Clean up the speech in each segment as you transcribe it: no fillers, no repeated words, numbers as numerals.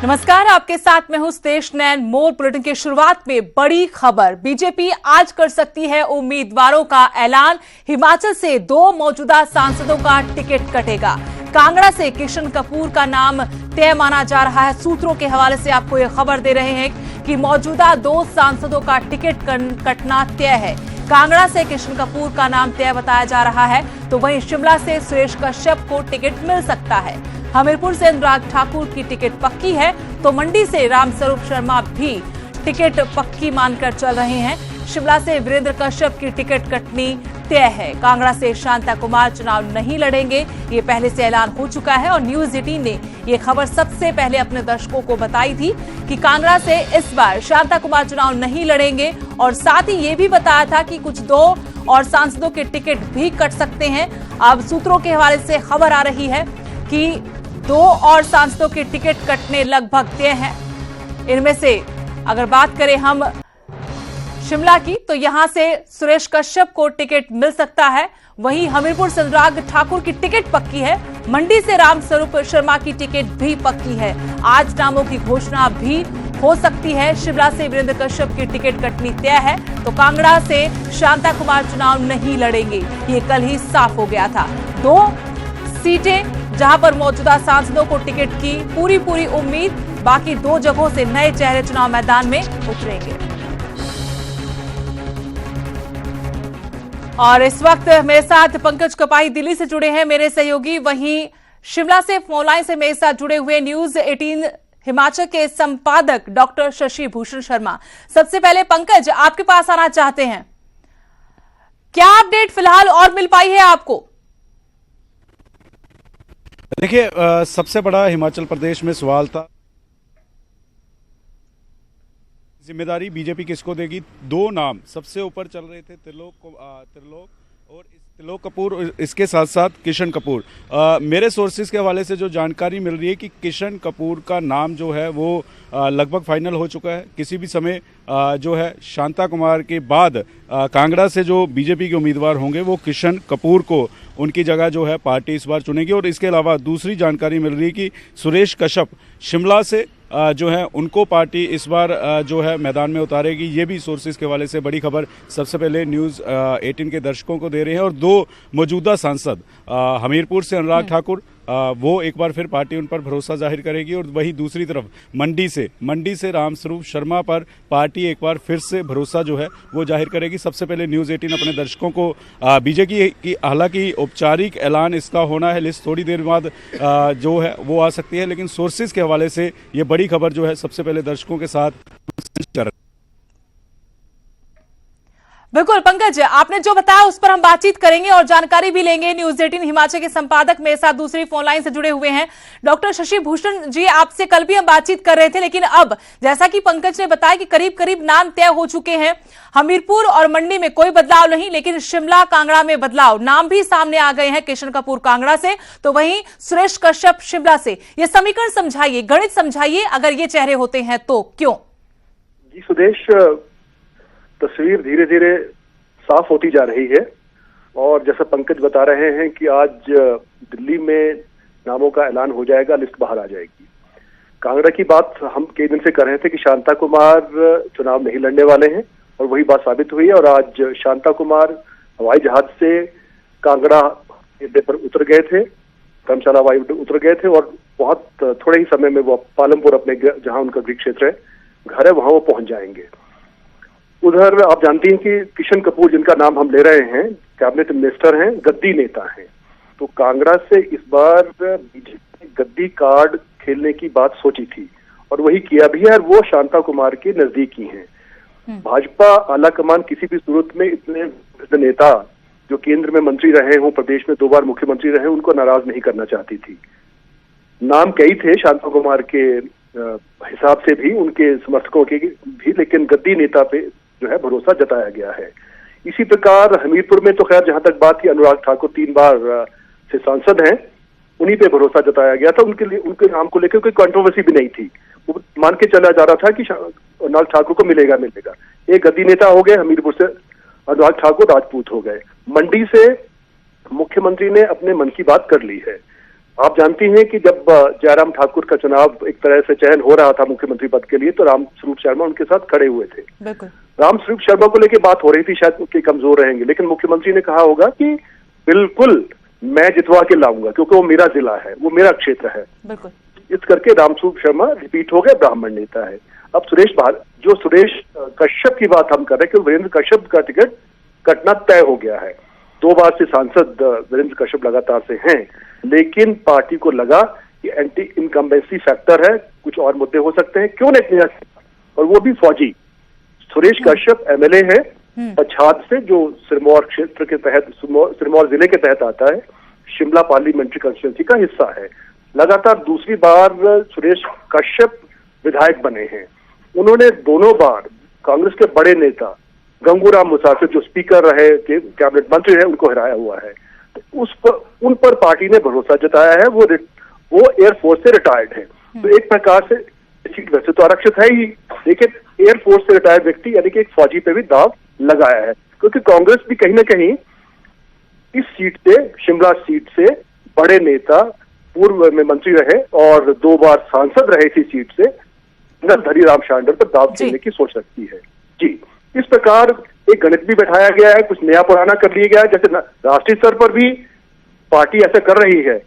नमस्कार, आपके साथ मैं हूं स्तेश नैन। मोर बुलेटिन की शुरुआत में बड़ी खबर। बीजेपी आज कर सकती है उम्मीदवारों का ऐलान। हिमाचल से 2 मौजूदा सांसदों का टिकट कटेगा। कांगड़ा से किशन कपूर का नाम तय माना जा रहा है। सूत्रों के हवाले से आपको यह खबर दे रहे हैं कि मौजूदा 2 सांसदों का टिकट कटना तय है। कांगड़ा से किशन कपूर का नाम तय बताया जा रहा है, तो वहीं शिमला से सुरेश कश्यप को टिकट मिल सकता है। हमीरपुर से अनुराग ठाकुर की टिकट पक्की है, तो मंडी से रामस्वरूप शर्मा भी टिकट पक्की मानकर चल रहे हैं। शिमला से वीरेंद्र कश्यप की टिकट कटनी तय है। कांगड़ा से शांता कुमार चुनाव नहीं लड़ेंगे, ये पहले से ऐलान हो चुका है और न्यूज 18 ने ये खबर सबसे पहले अपने दर्शकों को बताई थी कि कांगड़ा से इस बार शांता कुमार चुनाव नहीं लड़ेंगे और साथ ही ये भी बताया था कि कुछ 2 और सांसदों के टिकट भी कट सकते हैं। अब सूत्रों के हवाले से खबर आ रही है कि 2 और सांसदों के टिकट कटने लगभग तय हैं। इनमें से अगर बात करें हम शिमला की, तो यहां से सुरेश कश्यप को टिकट मिल सकता है। वहीं हमीरपुर से अनुराग ठाकुर की टिकट पक्की है। मंडी से रामस्वरूप शर्मा की टिकट भी पक्की है। आज नामों की घोषणा भी हो सकती है। शिमला से वीरेंद्र कश्यप की टिकट कटनी तय है, तो कांगड़ा से शांता कुमार चुनाव नहीं लड़ेंगे, ये कल ही साफ हो गया था। 2 सीटें जहां पर मौजूदा सांसदों को टिकट की पूरी उम्मीद, बाकी 2 जगहों से नए चेहरे चुनाव मैदान में उतरेंगे। और इस वक्त मेरे साथ पंकज कपाही दिल्ली से जुड़े हैं, मेरे सहयोगी। वहीं शिमला से फोन लाइन से मेरे साथ जुड़े हुए न्यूज 18 हिमाचल के संपादक डॉक्टर शशि भूषण शर्मा। सबसे पहले पंकज, आपके पास आना चाहते हैं, क्या अपडेट फिलहाल और मिल पाई है आपको? देखिए, सबसे बड़ा हिमाचल प्रदेश में सवाल था, जिम्मेदारी बीजेपी किसको देगी। 2 नाम सबसे ऊपर चल रहे थे, त्रिलोक और त्रिलोक कपूर, इसके साथ साथ किशन कपूर। मेरे सोर्सेज के हवाले से जो जानकारी मिल रही है कि किशन कपूर का नाम जो है वो लगभग फाइनल हो चुका है। किसी भी समय जो है शांता कुमार के बाद कांगड़ा से जो बीजेपी के उम्मीदवार होंगे वो किशन कपूर को उनकी जगह जो है पार्टी इस बार चुनेगी। और इसके अलावा दूसरी जानकारी मिल रही है कि सुरेश कश्यप शिमला से जो है उनको पार्टी इस बार जो है मैदान में उतारेगी। ये भी सोर्सेज के हवाले से बड़ी खबर सबसे पहले न्यूज़ 18 के दर्शकों को दे रहे हैं। और 2 मौजूदा सांसद हमीरपुर से अनुराग ठाकुर, वो एक बार फिर पार्टी उन पर भरोसा जाहिर करेगी। और वहीं दूसरी तरफ मंडी से रामस्वरूप शर्मा पर पार्टी एक बार फिर से भरोसा जो है वो जाहिर करेगी। सबसे पहले न्यूज़ 18 अपने दर्शकों को बीजेपी की, हालांकि औपचारिक ऐलान इसका होना है, लिस्ट थोड़ी देर बाद जो है वो आ सकती है, लेकिन सोर्सेज के हवाले से ये बड़ी खबर जो है सबसे पहले दर्शकों के साथ। बिल्कुल पंकज, आपने जो बताया उस पर हम बातचीत करेंगे और जानकारी भी लेंगे। न्यूज 18 हिमाचल के संपादक मेरे साथ दूसरी फोन लाइन से जुड़े हुए हैं डॉक्टर शशि भूषण जी। आपसे कल भी हम बातचीत कर रहे थे, लेकिन अब जैसा कि पंकज ने बताया कि करीब नाम तय हो चुके हैं। हमीरपुर और मंडी में कोई बदलाव नहीं, लेकिन शिमला कांगड़ा में बदलाव, नाम भी सामने आ गए हैं। किशन कपूर कांगड़ा से, तो वहीं सुरेश कश्यप शिमला से। ये समीकरण समझाइए, गणित समझाइए, अगर ये चेहरे होते हैं तो क्यों? जी सुदेश, तस्वीर धीरे धीरे साफ होती जा रही है और जैसा पंकज बता रहे हैं कि आज दिल्ली में नामों का ऐलान हो जाएगा, लिस्ट बाहर आ जाएगी। कांगड़ा की बात हम कई दिन से कर रहे थे कि शांता कुमार चुनाव नहीं लड़ने वाले हैं और वही बात साबित हुई है। और आज शांता कुमार हवाई जहाज से कांगड़ा अड्डे पर उतर गए थे, धर्मशाला हवाई अड्डे उतर गए थे और बहुत थोड़े ही समय में वो पालमपुर, अपने जहां उनका गृह क्षेत्र है, घर है, वहां वो पहुंच जाएंगे। उधर आप जानती हैं कि किशन कपूर, जिनका नाम हम ले रहे हैं, कैबिनेट मिनिस्टर हैं, गद्दी नेता हैं। तो कांगड़ा से इस बार बीजेपी ने गद्दी कार्ड खेलने की बात सोची थी और वही किया भी है और वो शांता कुमार के नजदीकी हैं। भाजपा आलाकमान किसी भी सूरत में इतने नेता जो केंद्र में मंत्री रहे हों, प्रदेश में 2 बार मुख्यमंत्री रहे, उनको नाराज नहीं करना चाहती थी। नाम कई थे शांता कुमार के हिसाब से भी, उनके समर्थकों के भी, लेकिन गद्दी नेता पे जो है भरोसा जताया गया है। इसी प्रकार हमीरपुर में तो खैर जहां तक बात थी, अनुराग ठाकुर 3 बार से सांसद हैं, उन्हीं पे भरोसा जताया गया था। उनके नाम को लेकर कोई कंट्रोवर्सी भी नहीं थी, वो मान के चला जा रहा था कि अनुराग ठाकुर को मिलेगा। एक गद्दी नेता हो गए, हमीरपुर से अनुराग ठाकुर राजपूत हो गए। मंडी से मुख्यमंत्री ने अपने मन की बात कर ली है। आप जानती हैं कि जब जयराम ठाकुर का चुनाव एक तरह से चयन हो रहा था मुख्यमंत्री पद के लिए, तो रामस्वरूप शर्मा उनके साथ खड़े हुए थे। बिल्कुल। रामस्वरूप शर्मा को लेकर बात हो रही थी, शायद कि कमजोर रहेंगे, लेकिन मुख्यमंत्री ने कहा होगा कि बिल्कुल मैं जितवा के लाऊंगा, क्योंकि वो मेरा जिला है, वो मेरा क्षेत्र है। बिल्कुल। इस करके रामस्वरूप शर्मा रिपीट हो गए, ब्राह्मण नेता है। अब सुरेश कश्यप की बात हम कर रहे हैं कि वीरेंद्र कश्यप का टिकट कटना तय हो गया है। 2 बार से सांसद वीरेंद्र कश्यप लगातार से हैं, लेकिन पार्टी को लगा कि एंटी इनकम्बेंसी फैक्टर है, कुछ और मुद्दे हो सकते हैं, क्यों नहीं नया, और वो भी फौजी। सुरेश कश्यप एमएलए है पच्छाद से, जो सिरमौर क्षेत्र के तहत, सिरमौर जिले के तहत आता है, शिमला पार्लियामेंट्री कंस्टिट्यूंसी का हिस्सा है। लगातार दूसरी बार सुरेश कश्यप विधायक बने हैं। उन्होंने दोनों बार कांग्रेस के बड़े नेता गंगूराम मुसाफिर, जो स्पीकर रहे, कैबिनेट मंत्री रहे, उनको हराया हुआ है। तो उन पर पार्टी ने भरोसा जताया है। वो एयरफोर्स से रिटायर्ड है, तो एक प्रकार से सीट वैसे तो आरक्षित है ही, लेकिन एयरफोर्स से रिटायर्ड व्यक्ति यानी कि एक फौजी पे भी दाव लगाया है, क्योंकि कांग्रेस भी कहीं ना कहीं इस सीट से, शिमला सीट से बड़े नेता, पूर्व में मंत्री रहे और 2 बार सांसद रहे इसी सीट से, धनीराम शांडल पर दाव खेलने की सोच रखती है। जी, इस प्रकार एक गणित भी बैठाया गया है, कुछ नया पुराना कर लिया गया है। जैसे राष्ट्रीय स्तर पर भी पार्टी ऐसा कर रही है,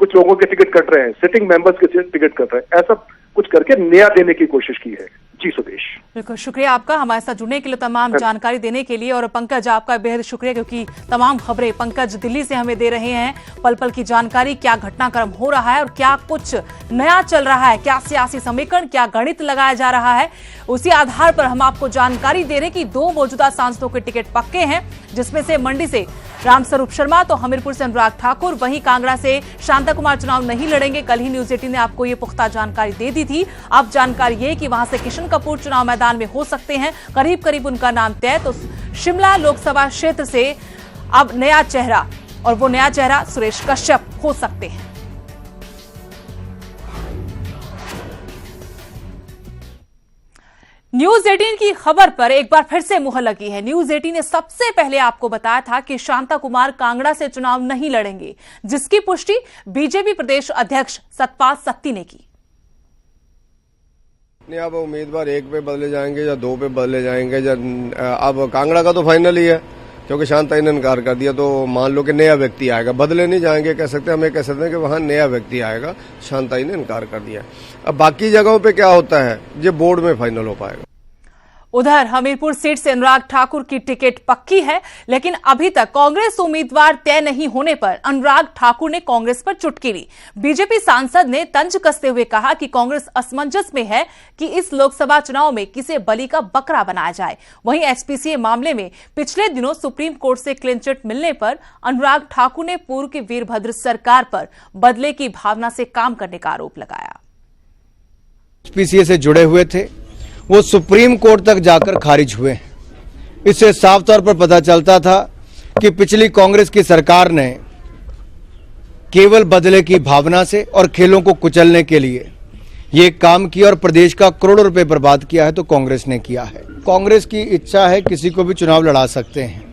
कुछ लोगों के टिकट कट रहे हैं, सिटिंग मेंबर्स के टिकट कट रहे हैं, ऐसा कुछ करके नया देने की कोशिश की है। जी सुदेश, बिल्कुल शुक्रिया आपका हमारे साथ जुड़ने के लिए, तमाम जानकारी देने के लिए। और पंकज, आपका बेहद शुक्रिया, क्योंकि तमाम खबरें पंकज दिल्ली से हमें दे रहे हैं, पल पल की जानकारी, क्या घटनाक्रम हो रहा है और क्या कुछ नया चल रहा है, क्या सियासी समीकरण, क्या गणित लगाया जा रहा है, उसी आधार पर हम आपको जानकारी दे रहे हैं कि 2 मौजूदा सांसदों के टिकट पक्के हैं, जिसमें से मंडी से रामस्वरूप शर्मा, तो हमीरपुर से अनुराग ठाकुर, वहीं कांगड़ा से शांता कुमार चुनाव नहीं लड़ेंगे। कल ही न्यूज 18 ने आपको ये पुख्ता जानकारी दे दी थी। अब जानकारी ये कि वहां से किशन कपूर चुनाव मैदान में हो सकते हैं, करीब करीब उनका नाम तय। तो शिमला लोकसभा क्षेत्र से अब नया चेहरा, और वो नया चेहरा सुरेश कश्यप हो सकते हैं। न्यूज 18 की खबर पर एक बार फिर से मुहर लगी है। न्यूज 18 ने सबसे पहले आपको बताया था कि शांता कुमार कांगड़ा से चुनाव नहीं लड़ेंगे, जिसकी पुष्टि बीजेपी प्रदेश अध्यक्ष सतपाल सत्ती ने की। नहीं, अब उम्मीदवार 1 पे बदले जाएंगे या 2 पे बदले जाएंगे, अब कांगड़ा का तो फाइनल ही है, क्योंकि शांता ने इनकार कर दिया। तो मान लो कि नया व्यक्ति आएगा, बदले नहीं जाएंगे कह सकते, हम ये कह सकते हैं कि वहां नया व्यक्ति आएगा, शांता ने इनकार कर दिया। अब बाकी जगहों पे क्या होता है, ये बोर्ड में फाइनल हो पाएगा। उधर हमीरपुर सीट से अनुराग ठाकुर की टिकट पक्की है, लेकिन अभी तक कांग्रेस उम्मीदवार तय नहीं होने पर अनुराग ठाकुर ने कांग्रेस पर चुटकी ली। बीजेपी सांसद ने तंज कसते हुए कहा कि कांग्रेस असमंजस में है कि इस लोकसभा चुनाव में किसे बलि का बकरा बनाया जाए। वहीं एचपीसीए मामले में पिछले दिनों सुप्रीम कोर्ट से क्लीन चिट मिलने पर अनुराग ठाकुर ने पूर्व की वीरभद्र सरकार पर बदले की भावना से काम करने का आरोप लगाया। एचपीसीए से जुड़े हुए थे, वो सुप्रीम कोर्ट तक जाकर खारिज हुए। इससे साफ तौर पर पता चलता था कि पिछली कांग्रेस की सरकार ने केवल बदले की भावना से और खेलों को कुचलने के लिए ये काम किया और प्रदेश का करोड़ों रुपए बर्बाद किया है तो कांग्रेस ने किया है। कांग्रेस की इच्छा है किसी को भी चुनाव लड़ा सकते हैं।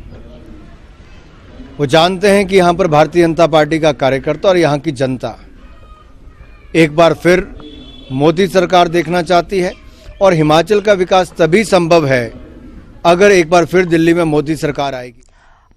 वो जानते हैं कि यहां पर भारतीय जनता पार्टी का कार्यकर्ता और यहां की जनता एक बार फिर मोदी सरकार देखना चाहती है, और हिमाचल का विकास तभी संभव है अगर एक बार फिर दिल्ली में मोदी सरकार आएगी।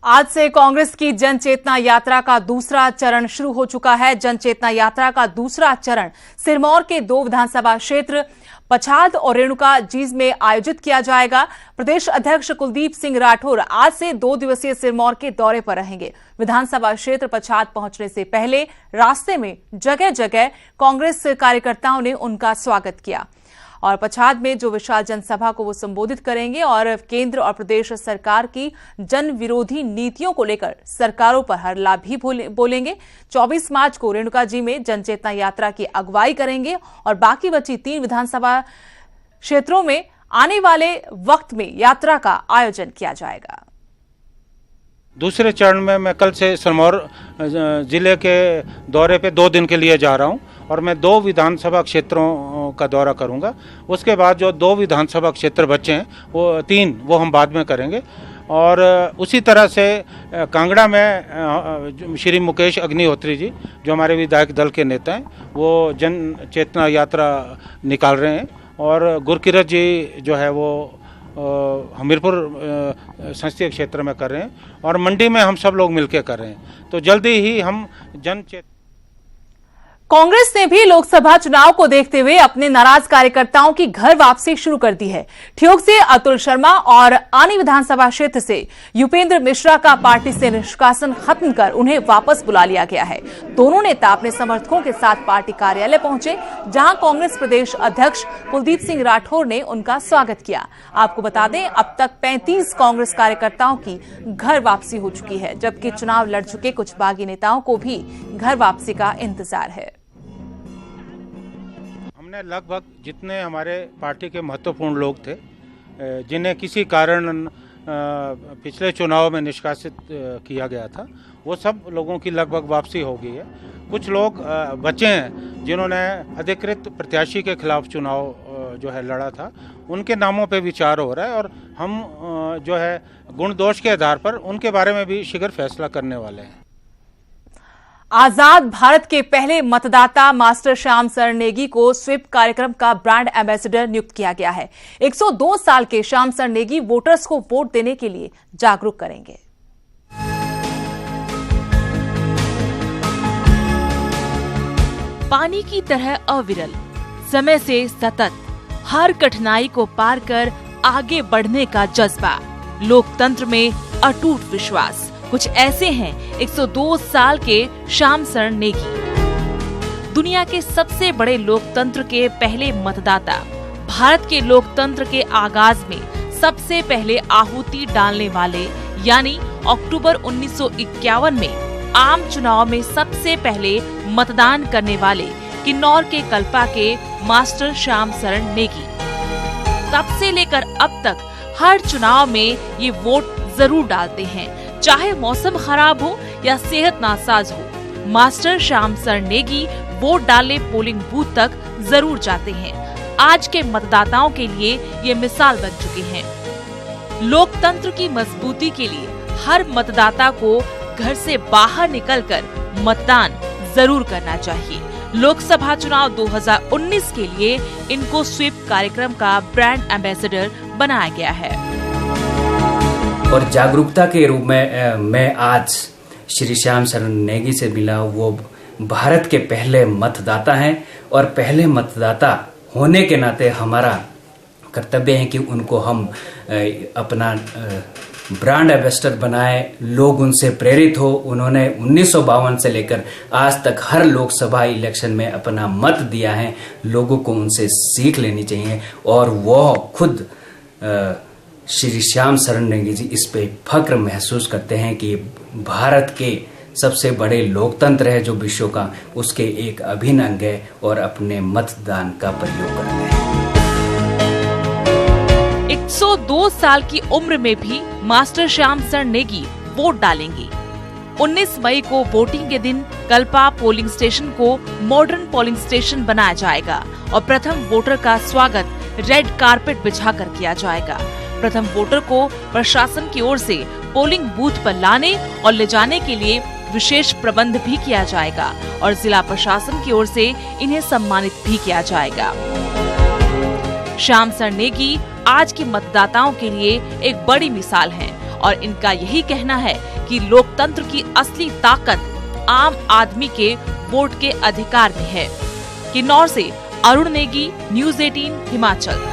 आज से कांग्रेस की जन चेतना यात्रा का दूसरा चरण शुरू हो चुका है। जन चेतना यात्रा का दूसरा चरण सिरमौर के 2 विधानसभा क्षेत्र पच्छाद और रेणुका जींद में आयोजित किया जाएगा। प्रदेश अध्यक्ष कुलदीप सिंह राठौर आज से 2 दिवसीय सिरमौर के दौरे पर रहेंगे। विधानसभा क्षेत्र पच्छाद पहुंचने से पहले रास्ते में जगह जगह कांग्रेस कार्यकर्ताओं ने उनका स्वागत किया और पच्छाद में जो विशाल जनसभा को वो संबोधित करेंगे और केंद्र और प्रदेश सरकार की जन विरोधी नीतियों को लेकर सरकारों पर हरला भी बोलेंगे। 24 मार्च को रेणुका जी में जनचेतना यात्रा की अगुवाई करेंगे और बाकी बची 3 विधानसभा क्षेत्रों में आने वाले वक्त में यात्रा का आयोजन किया जाएगा। दूसरे चरण में मैं कल से सिरमौर जिले के दौरे पे 2 दिन के लिए जा रहा हूं और मैं 2 विधानसभा क्षेत्रों का दौरा करूंगा। उसके बाद जो 2 विधानसभा क्षेत्र बचे हैं वो 3 वो हम बाद में करेंगे और उसी तरह से कांगड़ा में श्री मुकेश अग्निहोत्री जी जो हमारे विधायक दल के नेता हैं, वो जन चेतना यात्रा निकाल रहे हैं। और गुरकीरत जी जो है वो हमीरपुर संसदीय क्षेत्र में कर रहे हैं और मंडी में हम सब लोग मिलकर कर रहे हैं। तो जल्दी ही हम कांग्रेस ने भी लोकसभा चुनाव को देखते हुए अपने नाराज कार्यकर्ताओं की घर वापसी शुरू कर दी है। ठियोग से अतुल शर्मा और आनी विधानसभा क्षेत्र से युपेंद्र मिश्रा का पार्टी से निष्कासन खत्म कर उन्हें वापस बुला लिया गया है। दोनों नेता अपने समर्थकों के साथ पार्टी कार्यालय पहुंचे, जहां कांग्रेस प्रदेश अध्यक्ष कुलदीप सिंह राठौर ने उनका स्वागत किया। आपको बता दें, अब तक 35 कांग्रेस कार्यकर्ताओं की घर वापसी हो चुकी है, जबकि चुनाव लड़ चुके कुछ बागी नेताओं को भी घर वापसी का इंतजार है। हमने लगभग जितने हमारे पार्टी के महत्वपूर्ण लोग थे, जिन्हें किसी कारण पिछले चुनाव में निष्कासित किया गया था, वो सब लोगों की लगभग वापसी हो गई है। कुछ लोग बचे हैं जिन्होंने अधिकृत प्रत्याशी के खिलाफ चुनाव जो है लड़ा था, उनके नामों पे विचार हो रहा है और हम जो है गुण दोष के आधार पर उनके बारे में भी शीघ्र फैसला करने वाले हैं। आजाद भारत के पहले मतदाता मास्टर श्याम शरण नेगी को स्वीप कार्यक्रम का ब्रांड एम्बेसडर नियुक्त किया गया है। 102 साल के श्याम शरण नेगी वोटर्स को वोट देने के लिए जागरूक करेंगे। पानी की तरह अविरल, समय से सतत, हर कठिनाई को पार कर आगे बढ़ने का जज्बा, लोकतंत्र में अटूट विश्वास, कुछ ऐसे हैं 102 साल के श्याम शरण नेगी। दुनिया के सबसे बड़े लोकतंत्र के पहले मतदाता, भारत के लोकतंत्र के आगाज में सबसे पहले आहुति डालने वाले, यानी अक्टूबर 1951 में आम चुनाव में सबसे पहले मतदान करने वाले किन्नौर के कल्पा के मास्टर श्याम शरण नेगी। तब से लेकर अब तक हर चुनाव में ये वोट जरूर डालते हैं, चाहे मौसम खराब हो या सेहत नासाज हो। मास्टर श्याम शरण नेगी वोट डालने पोलिंग बूथ तक जरूर जाते हैं। आज के मतदाताओं के लिए ये मिसाल बन चुके हैं। लोकतंत्र की मजबूती के लिए हर मतदाता को घर से बाहर निकलकर मतदान जरूर करना चाहिए। लोकसभा चुनाव 2019 के लिए इनको स्वीप कार्यक्रम का ब्रांड एम्बेसडर बनाया गया है। और जागरूकता के रूप में मैं आज श्री श्याम शरण नेगी से मिला। वो भारत के पहले मतदाता हैं और पहले मतदाता होने के नाते हमारा कर्तव्य है कि उनको हम अपना ब्रांड एम्बेसडर बनाए, लोग उनसे प्रेरित हो। उन्होंने 1952 से लेकर आज तक हर लोकसभा इलेक्शन में अपना मत दिया है। लोगों को उनसे सीख लेनी चाहिए और वो खुद श्री श्याम शरण नेगी जी इस पे फक्र महसूस करते हैं कि भारत के सबसे बड़े लोकतंत्र है जो विश्व का, उसके एक अभिन्न अंग है और अपने मतदान का प्रयोग करते हैं। 102 साल की उम्र में भी मास्टर श्याम शरण नेगी वोट डालेंगे। 19 मई को वोटिंग के दिन कल्पा पोलिंग स्टेशन को मॉडर्न पोलिंग स्टेशन बनाया जाएगा और प्रथम वोटर का स्वागत रेड कारपेट बिछाकर किया जाएगा। प्रथम वोटर को प्रशासन की ओर से पोलिंग बूथ पर लाने और ले जाने के लिए विशेष प्रबंध भी किया जाएगा और जिला प्रशासन की ओर से इन्हें सम्मानित भी किया जाएगा। श्याम शरण नेगी आज के मतदाताओं के लिए एक बड़ी मिसाल हैं और इनका यही कहना है कि लोकतंत्र की असली ताकत आम आदमी के वोट के अधिकार में है। किन्नौर से अरुण नेगी, न्यूज़ 18 हिमाचल।